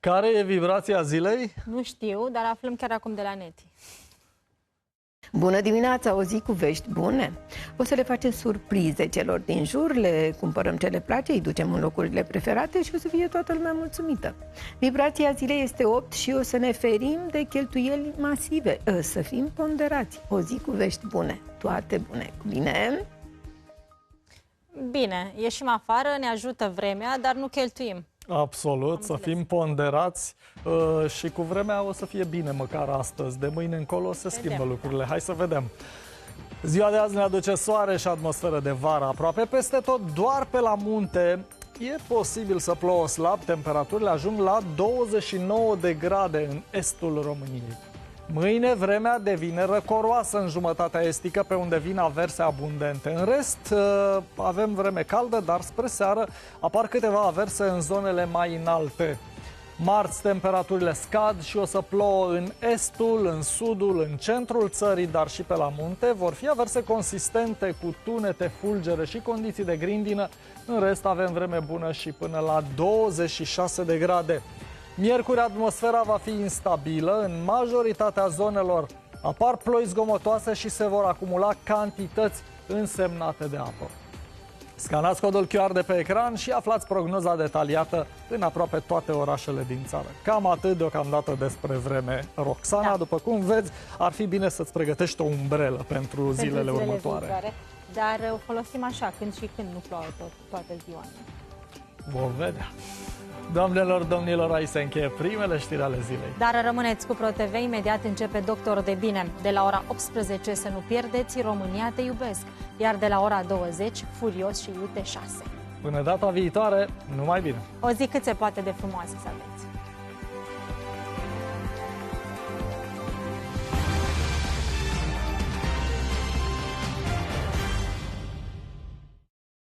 Care e vibrația zilei? Nu știu, dar aflăm chiar acum de la Neti. Bună dimineața, o zi cu vești bune. O să le facem surprize celor din jur, le cumpărăm ce le place, îi ducem în locurile preferate și o să fie toată lumea mulțumită. Vibrația zilei este 8 și o să ne ferim de cheltuieli masive. Să fim ponderați. O zi cu vești bune. Toate bune. Bine? Bine, ieșim afară, ne ajută vremea, dar nu cheltuim. Absolut, să fim ponderați și cu vremea o să fie bine măcar astăzi. De mâine încolo se schimbă lucrurile. Hai să vedem. Ziua de azi ne aduce soare și atmosferă de vară aproape peste tot, doar pe la munte e posibil să plouă slab. Temperaturile ajung la 29 de grade în estul României. Mâine vremea devine răcoroasă în jumătatea estică, pe unde vin averse abundente. În rest, avem vreme caldă, dar spre seară apar câteva averse în zonele mai înalte. Marți, temperaturile scad și o să plouă în estul, în sudul, în centrul țării, dar și pe la munte. Vor fi averse consistente cu tunete, fulgere și condiții de grindină. În rest, avem vreme bună și până la 26 de grade. Miercuri, atmosfera va fi instabilă. În majoritatea zonelor apar ploi zgomotoase și se vor acumula cantități însemnate de apă. Scanați codul QR de pe ecran și aflați prognoza detaliată în aproape toate orașele din țară. Cam atât deocamdată despre vreme, Roxana. După cum vezi, ar fi bine să-ți pregătești o umbrelă pentru zilele următoare. Viitoare, dar o folosim așa, când și când nu plouă toată ziua. Vom vedea. Doamnelor, domnilor, aici se încheie primele știri ale zilei. Dar rămâneți cu ProTV, imediat începe Doctor de Bine. De la ora 18 să nu pierdeți România te iubesc, iar de la ora 20 Furios și iute 6. Până data viitoare, numai bine! O zi cât se poate de frumoasă să aveți!